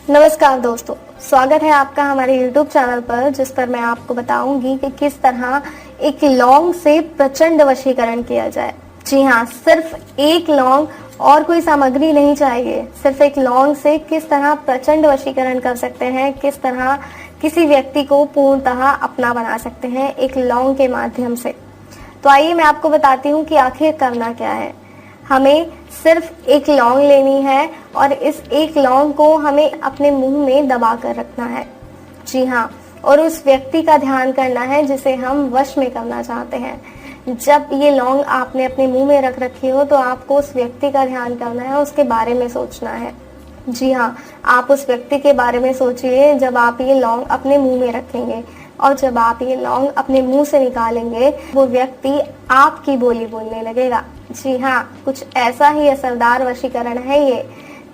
नमस्कार दोस्तों, स्वागत है आपका हमारे YouTube चैनल पर, जिस पर मैं आपको बताऊंगी कि किस तरह एक लौंग से प्रचंड वशीकरण किया जाए। जी हाँ, सिर्फ एक लौंग और कोई सामग्री नहीं चाहिए। सिर्फ एक लौंग से किस तरह प्रचंड वशीकरण कर सकते हैं, किस तरह किसी व्यक्ति को पूर्णतः अपना बना सकते हैं एक लौंग के माध्यम से। तो आइए मैं आपको बताती हूँ कि आखिर करना क्या है। हमें सिर्फ एक लौंग लेनी है और इस एक लौंग को हमें अपने मुंह में दबा कर रखना है। जी हाँ, और उस व्यक्ति का ध्यान करना है जिसे हम वश में करना चाहते हैं। जब ये लौंग आपने अपने मुंह में रख रखी हो तो आपको उस व्यक्ति का ध्यान करना है, उसके बारे में सोचना है। जी हाँ, आप उस व्यक्ति के बारे में सोचिए जब आप ये लौंग अपने मुंह में रखेंगे, और जब आप ये लौंग अपने मुंह से निकालेंगे वो व्यक्ति आपकी बोली बोलने लगेगा। जी हाँ, कुछ ऐसा ही असरदार वशीकरण है ये।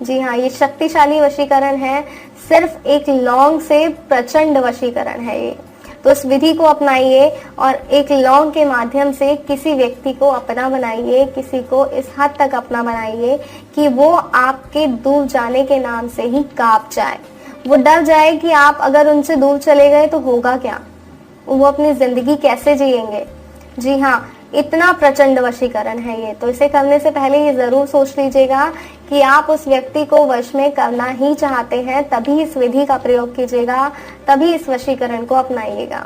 जी हाँ, ये शक्तिशाली वशीकरण है। सिर्फ एक लौंग से प्रचंड वशीकरण है ये। तो इस विधि को अपनाइए और एक लौंग के माध्यम से किसी व्यक्ति को अपना बनाइए, किसी को इस हद तक अपना बनाइए कि वो आपके दूर जाने के नाम से ही कांप जाए। वो डर जाए कि आप अगर उनसे दूर चले गए तो होगा क्या, वो अपनी जिंदगी कैसे जिएंगे। जी हाँ, इतना प्रचंड वशीकरण है ये। तो इसे करने से पहले ये जरूर सोच लीजिएगा कि आप उस व्यक्ति को वश में करना ही चाहते हैं, तभी इस विधि का प्रयोग कीजिएगा, तभी इस वशीकरण को अपनाइएगा।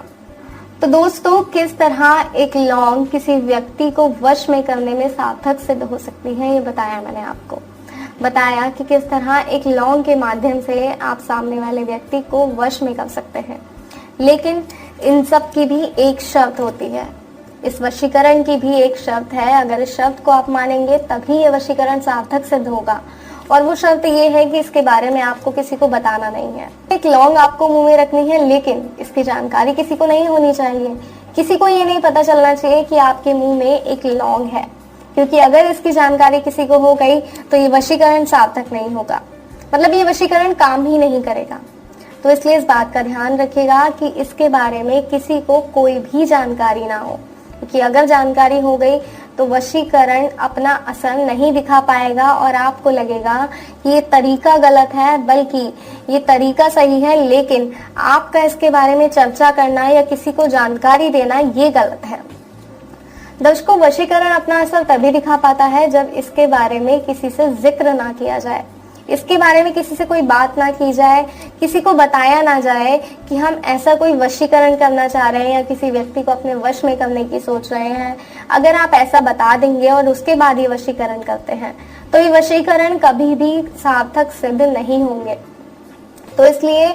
तो दोस्तों, किस तरह एक लौंग किसी व्यक्ति को वश में करने में सार्थक सिद्ध हो सकती है, ये बताया मैंने आपको। बताया कि किस तरह एक लौंग के माध्यम से आप सामने वाले व्यक्ति को वश में कर सकते हैं। लेकिन इन सब की भी एक शर्त होती है, इस वशीकरण की भी एक शर्त है। अगर इस शर्त को आप मानेंगे तभी ये वशीकरण सार्थक सिद्ध होगा। और वो शर्त ये है कि इसके बारे में आपको किसी को बताना नहीं है। एक लौंग आपको मुंह में रखनी है, लेकिन इसकी जानकारी किसी को नहीं होनी चाहिए। किसी को ये नहीं पता चलना चाहिए कि आपके मुंह में एक लौंग है, क्योंकि अगर इसकी जानकारी किसी को हो गई तो ये वशीकरण सार्थक नहीं होगा, मतलब ये वशीकरण काम ही नहीं करेगा। तो इसलिए इस बात का ध्यान रखिएगा कि इसके बारे में किसी को कोई भी जानकारी ना हो, क्योंकि अगर जानकारी हो गई तो वशीकरण अपना असर नहीं दिखा पाएगा और आपको लगेगा कि ये तरीका गलत है, बल्कि ये तरीका सही है, लेकिन आपका इसके बारे में चर्चा करना या किसी को जानकारी देना ये गलत है। दर्शकों, वशीकरण अपना असर तभी दिखा पाता है जब इसके बारे में किसी से जिक्र ना किया जाए, इसके बारे में किसी से कोई बात ना की जाए, किसी को बताया ना जाए कि हम ऐसा कोई वशीकरण करना चाह रहे हैं या किसी व्यक्ति को अपने वश में करने की सोच रहे हैं। अगर आप ऐसा बता देंगे और उसके बाद ये वशीकरण करते हैं तो ये वशीकरण कभी भी सार्थक सिद्ध नहीं होंगे। तो इसलिए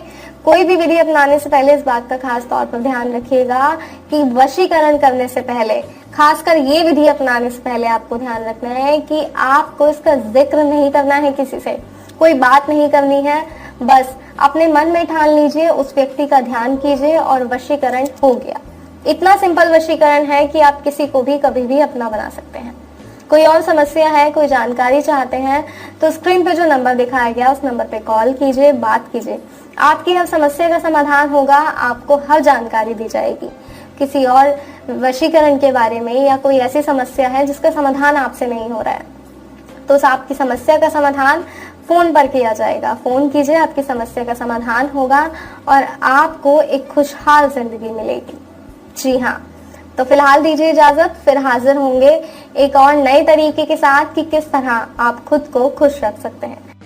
कोई भी विधि अपनाने से पहले इस बात का खास तौर पर ध्यान रखिएगा कि वशीकरण करने से पहले, खासकर ये विधि अपनाने से पहले आपको ध्यान रखना है कि आपको इसका जिक्र नहीं करना है, किसी से कोई बात नहीं करनी है। बस अपने मन में ठान लीजिए, उस व्यक्ति का ध्यान कीजिए और वशीकरण हो गया। इतना सिंपल वशीकरण है कि आप किसी को भी कभी भी अपना बना सकते हैं। कोई और समस्या है, कोई जानकारी चाहते हैं तो स्क्रीन पे जो नंबर दिखाया गया उस नंबर पे कॉल कीजिए, बात कीजिए। आपकी हर समस्या का समाधान होगा, आपको हर जानकारी दी जाएगी। किसी और वशीकरण के बारे में या कोई ऐसी समस्या है जिसका समाधान आपसे नहीं हो रहा है तो आपकी समस्या का समाधान फोन पर किया जाएगा। फोन कीजिए, आपकी समस्या का समाधान होगा और आपको एक खुशहाल जिंदगी मिलेगी। जी हाँ, तो फिलहाल दीजिए इजाजत, फिर हाजिर होंगे एक और नए तरीके के साथ कि किस तरह आप खुद को खुश रख सकते हैं।